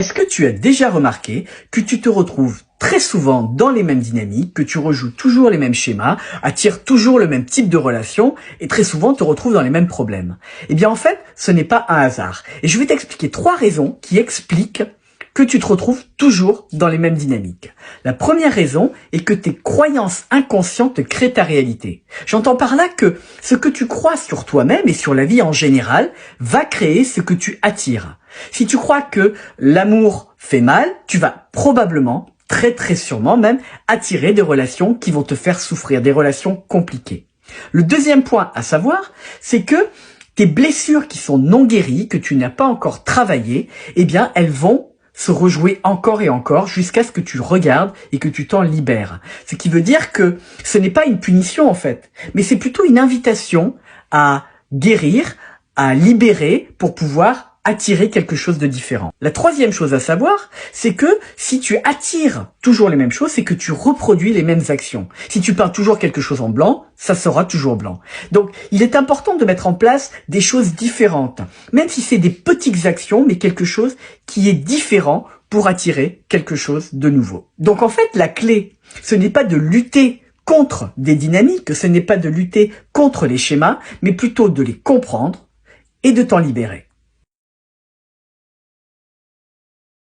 Est-ce que tu as déjà remarqué que tu te retrouves très souvent dans les mêmes dynamiques, que tu rejoues toujours les mêmes schémas, attires toujours le même type de relation et très souvent te retrouves dans les mêmes problèmes? Eh bien en fait, ce n'est pas un hasard. Et je vais t'expliquer 3 raisons qui expliquent que tu te retrouves toujours dans les mêmes dynamiques. La première raison est que tes croyances inconscientes créent ta réalité. J'entends par là que ce que tu crois sur toi-même et sur la vie en général va créer ce que tu attires. Si tu crois que l'amour fait mal, tu vas probablement, très sûrement même, attirer des relations qui vont te faire souffrir, des relations compliquées. Le deuxième point à savoir, c'est que tes blessures qui sont non guéries, que tu n'as pas encore travaillées, eh bien, elles vont se rejouer encore et encore jusqu'à ce que tu regardes et que tu t'en libères. Ce qui veut dire que ce n'est pas une punition en fait, mais c'est plutôt une invitation à guérir, à libérer pour pouvoir attirer quelque chose de différent. La troisième chose à savoir, c'est que si tu attires toujours les mêmes choses, c'est que tu reproduis les mêmes actions. Si tu peins toujours quelque chose en blanc, ça sera toujours blanc. Donc, il est important de mettre en place des choses différentes, même si c'est des petites actions, mais quelque chose qui est différent pour attirer quelque chose de nouveau. Donc en fait, la clé, ce n'est pas de lutter contre des dynamiques, ce n'est pas de lutter contre les schémas, mais plutôt de les comprendre et de t'en libérer.